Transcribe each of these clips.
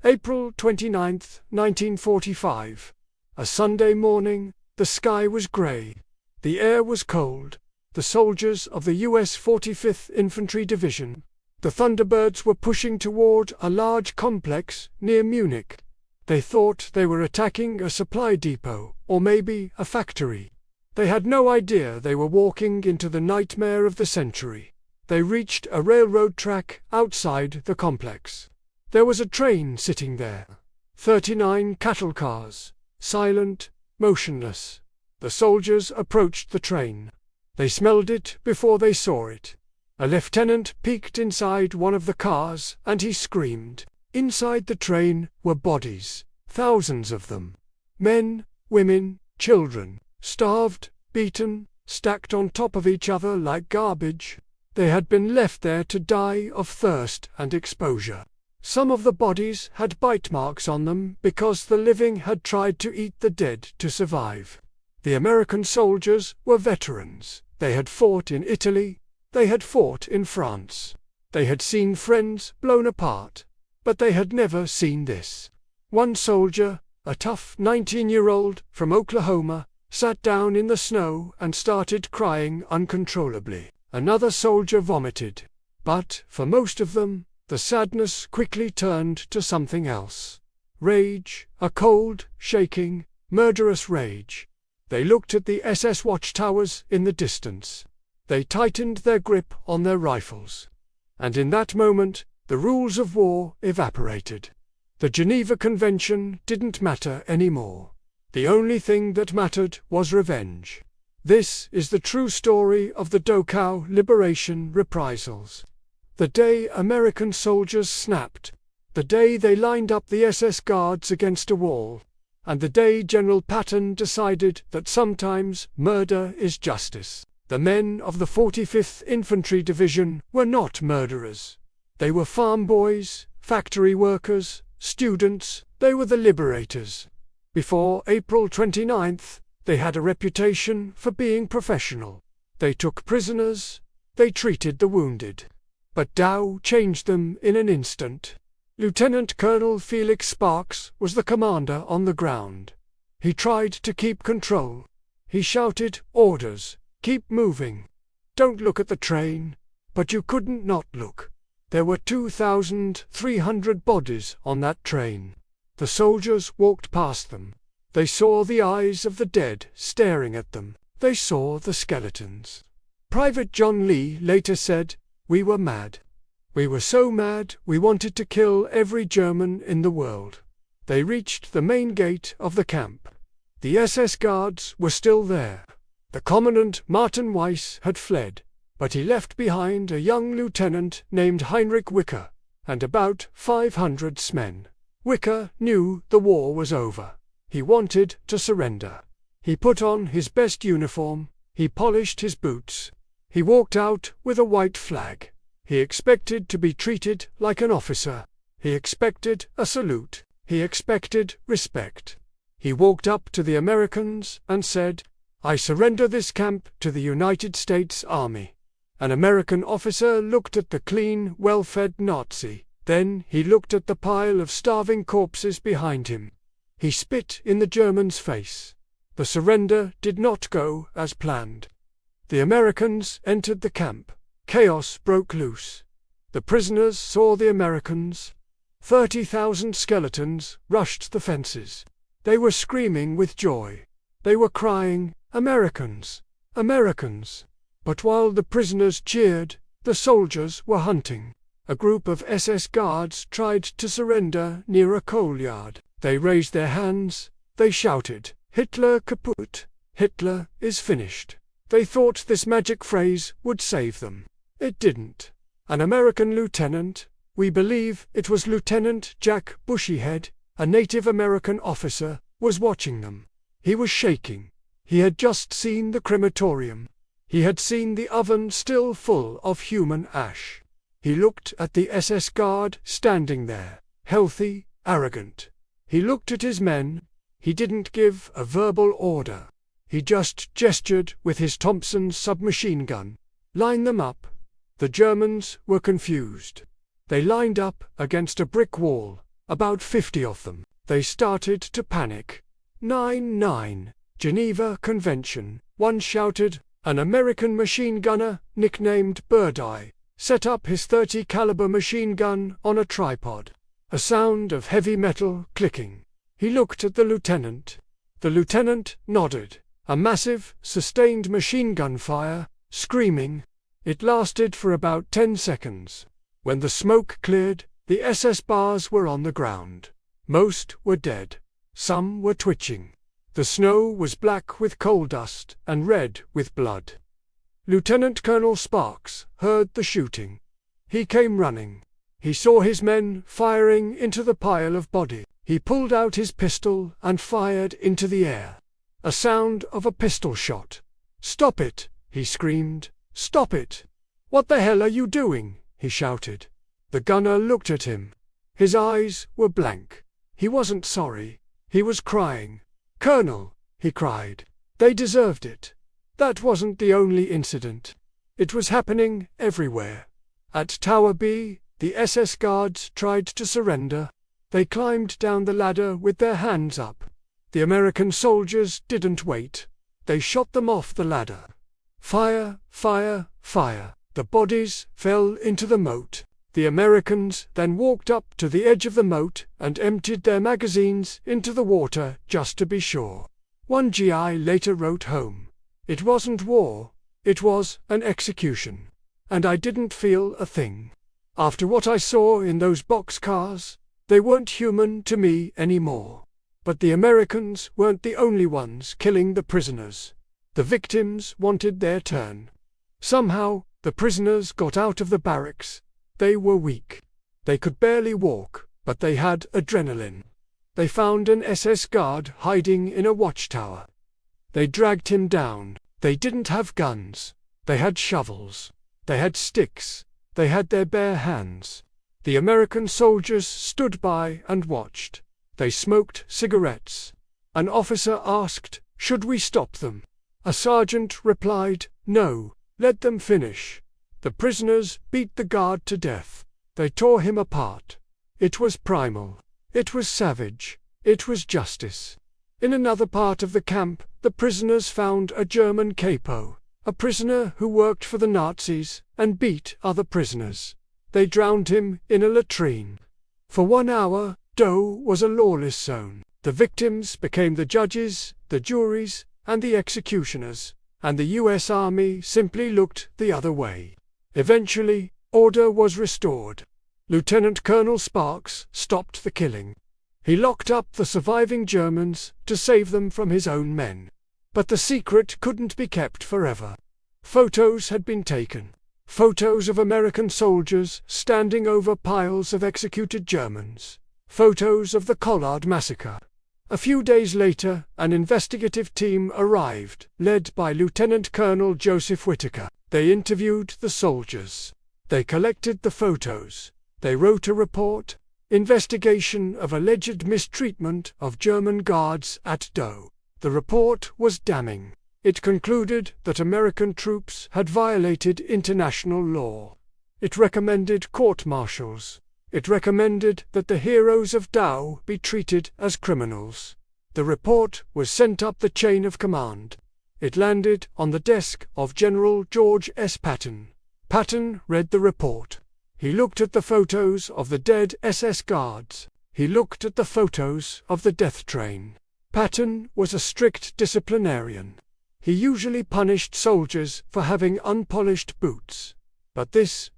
April 29, 1945. A Sunday morning, the sky was grey. The air was cold. The soldiers of the US 45th Infantry Division, the Thunderbirds, were pushing toward a large complex near Munich. They thought they were attacking a supply depot, or maybe a factory. They had no idea they were walking into the nightmare of the century. They reached a railroad track outside the complex. There was a train sitting there. 39 cattle cars, silent, motionless. The soldiers approached the train. They smelled it before they saw it. A lieutenant peeked inside one of the cars, and he screamed. Inside the train were bodies, thousands of them. Men, women, children, starved, beaten, stacked on top of each other like garbage. They had been left there to die of thirst and exposure. Some of the bodies had bite marks on them because the living had tried to eat the dead to survive. The American soldiers were veterans. They had fought in Italy. They had fought in France. They had seen friends blown apart. But they had never seen this. One soldier, a tough 19-year-old from Oklahoma, sat down in the snow and started crying uncontrollably. Another soldier vomited. But, for most of them, the sadness quickly turned to something else. Rage, a cold, shaking, murderous rage. They looked at the SS watchtowers in the distance. They tightened their grip on their rifles. And in that moment, the rules of war evaporated. The Geneva Convention didn't matter anymore. The only thing that mattered was revenge. This is the true story of the Dachau Liberation Reprisals. The day American soldiers snapped, the day they lined up the SS guards against a wall, and the day General Patton decided that sometimes murder is justice. The men of the 45th Infantry Division were not murderers. They were farm boys, factory workers, students. They were the liberators. Before April 29th, they had a reputation for being professional. They took prisoners. They treated the wounded. But Dachau changed them in an instant. Lieutenant Colonel Felix Sparks was the commander on the ground. He tried to keep control. He shouted orders, keep moving. Don't look at the train. But you couldn't not look. There were 2,300 bodies on that train. The soldiers walked past them. They saw the eyes of the dead staring at them. They saw the skeletons. Private John Lee later said, "We were mad. We were so mad we wanted to kill every German in the world." They reached the main gate of the camp. The SS guards were still there. The commandant Martin Weiss had fled, but he left behind a young lieutenant named Heinrich Wicker, and about 500 men. Wicker knew the war was over. He wanted to surrender. He put on his best uniform. He polished his boots. He walked out with a white flag. He expected to be treated like an officer. He expected a salute. He expected respect. He walked up to the Americans and said, "I surrender this camp to the United States Army." An American officer looked at the clean, well-fed Nazi. Then he looked at the pile of starving corpses behind him. He spit in the German's face. The surrender did not go as planned. The Americans entered the camp. Chaos broke loose. The prisoners saw the Americans. 30,000 skeletons rushed the fences. They were screaming with joy. They were crying, "Americans! Americans!" But while the prisoners cheered, the soldiers were hunting. A group of SS guards tried to surrender near a coal yard. They raised their hands. They shouted, "Hitler kaputt! Hitler is finished!" They thought this magic phrase would save them. It didn't. An American lieutenant, we believe it was Lieutenant Jack Bushyhead, a Native American officer, was watching them. He was shaking. He had just seen the crematorium. He had seen the oven still full of human ash. He looked at the SS guard standing there, healthy, arrogant. He looked at his men. He didn't give a verbal order. He just gestured with his Thompson submachine gun. "Line them up." The Germans were confused. They lined up against a brick wall. About 50 of them. They started to panic. 9-9. Geneva Convention. One shouted. An American machine gunner, nicknamed Birdeye, set up his .30 caliber machine gun on a tripod. A sound of heavy metal clicking. He looked at the lieutenant. The lieutenant nodded. A massive, sustained machine gun fire, screaming. It lasted for about 10 seconds. When the smoke cleared, the SS bars were on the ground. Most were dead. Some were twitching. The snow was black with coal dust and red with blood. Lieutenant Colonel Sparks heard the shooting. He came running. He saw his men firing into the pile of body. He pulled out his pistol and fired into the air. A sound of a pistol shot. "Stop it!" he screamed. "Stop it! What the hell are you doing?" he shouted. The gunner looked at him. His eyes were blank. He wasn't sorry. He was crying. "Colonel," he cried, "they deserved it. That wasn't the only incident. It was happening everywhere. At Tower B, the SS guards tried to surrender. They climbed down the ladder with their hands up. The American soldiers didn't wait. They shot them off the ladder. Fire, fire, fire. The bodies fell into the moat. The Americans then walked up to the edge of the moat and emptied their magazines into the water just to be sure. One GI later wrote home, "It wasn't war, it was an execution. And I didn't feel a thing. After what I saw in those boxcars, they weren't human to me anymore." But the Americans weren't the only ones killing the prisoners. The victims wanted their turn. Somehow, the prisoners got out of the barracks. They were weak. They could barely walk, but they had adrenaline. They found an SS guard hiding in a watchtower. They dragged him down. They didn't have guns. They had shovels. They had sticks. They had their bare hands. The American soldiers stood by and watched. They smoked cigarettes. An officer asked, "Should we stop them?" A sergeant replied, "No, let them finish." The prisoners beat the guard to death. They tore him apart. It was primal. It was savage. It was justice. In another part of the camp, the prisoners found a German capo, a prisoner who worked for the Nazis and beat other prisoners. They drowned him in a latrine. For 1 hour, Dachau was a lawless zone. The victims became the judges, the juries, and the executioners, and the US Army simply looked the other way. Eventually, order was restored. Lieutenant Colonel Sparks stopped the killing. He locked up the surviving Germans to save them from his own men. But the secret couldn't be kept forever. Photos had been taken. Photos of American soldiers standing over piles of executed Germans. Photos of the Collard massacre. A few days later, an investigative team arrived, led by Lieutenant Colonel Joseph Whitaker. They interviewed the soldiers. They collected the photos. They wrote a report. Investigation of alleged mistreatment of German guards at Dachau. The report was damning. It concluded that American troops had violated international law. It recommended court-martials. It recommended that the heroes of Dachau be treated as criminals. The report was sent up the chain of command. It landed on the desk of General George S. Patton. Patton read the report. He looked at the photos of the dead SS guards. He looked at the photos of the death train. Patton was a strict disciplinarian. He usually punished soldiers for having unpolished boots. But this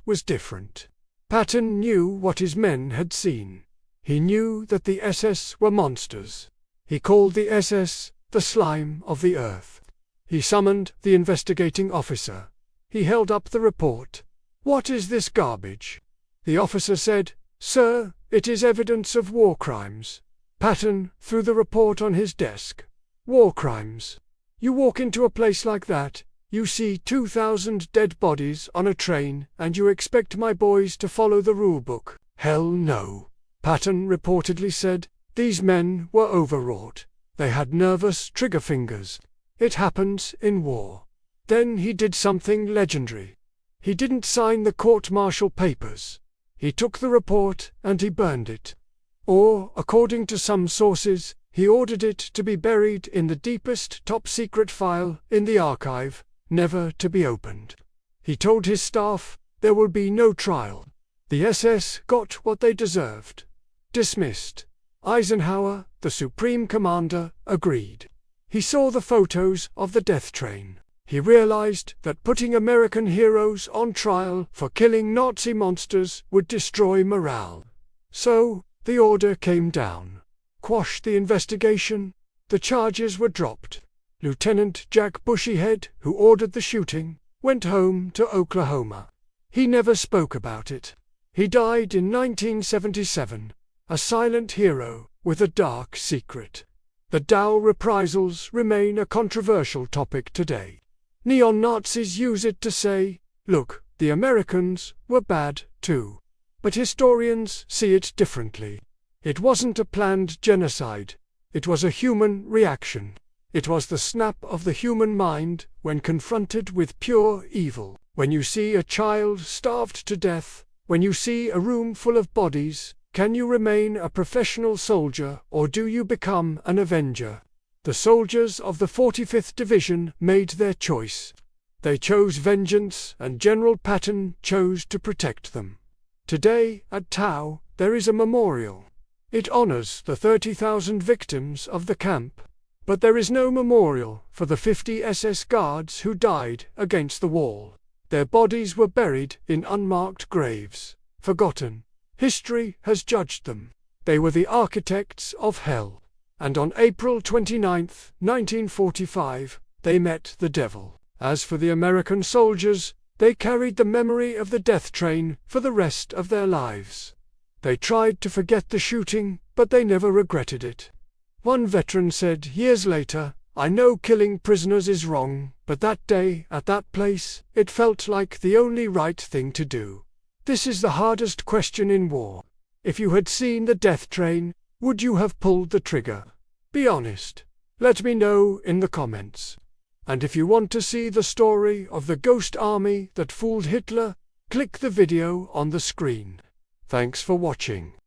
was different. Patton knew what his men had seen. He knew that the SS were monsters. He called the SS the slime of the earth. He summoned the investigating officer. He held up the report. "What is this garbage?" The officer said, "Sir, it is evidence of war crimes." Patton threw the report on his desk. "War crimes? You walk into a place like that, you see 2,000 dead bodies on a train, and you expect my boys to follow the rulebook? Hell no." Patton reportedly said, "These men were overwrought. They had nervous trigger fingers. It happens in war." Then he did something legendary. He didn't sign the court-martial papers. He took the report and he burned it. Or, according to some sources, he ordered it to be buried in the deepest top-secret file in the archive, never to be opened. He told his staff, "There will be no trial." The SS got what they deserved. Dismissed. Eisenhower, the supreme commander, agreed. He saw the photos of the death train. He realized that putting American heroes on trial for killing Nazi monsters would destroy morale. So, the order came down. Quash the investigation. The charges were dropped. Lieutenant Jack Bushyhead, who ordered the shooting, went home to Oklahoma. He never spoke about it. He died in 1977, a silent hero with a dark secret. The Dachau reprisals remain a controversial topic today. Neo-Nazis use it to say, "Look, the Americans were bad too." But historians see it differently. It wasn't a planned genocide. It was a human reaction. It was the snap of the human mind when confronted with pure evil. When you see a child starved to death, when you see a room full of bodies, can you remain a professional soldier or do you become an avenger? The soldiers of the 45th Division made their choice. They chose vengeance, and General Patton chose to protect them. Today, at Dachau, there is a memorial. It honors the 30,000 victims of the camp. But there is no memorial for the 50 SS guards who died against the wall. Their bodies were buried in unmarked graves, forgotten. History has judged them. They were the architects of hell. And on April 29, 1945, they met the devil. As for the American soldiers, they carried the memory of the death train for the rest of their lives. They tried to forget the shooting, but they never regretted it. One veteran said years later, "I know killing prisoners is wrong, but that day, at that place, it felt like the only right thing to do." This is the hardest question in war. If you had seen the death train, would you have pulled the trigger? Be honest. Let me know in the comments. And if you want to see the story of the ghost army that fooled Hitler, click the video on the screen. Thanks for watching.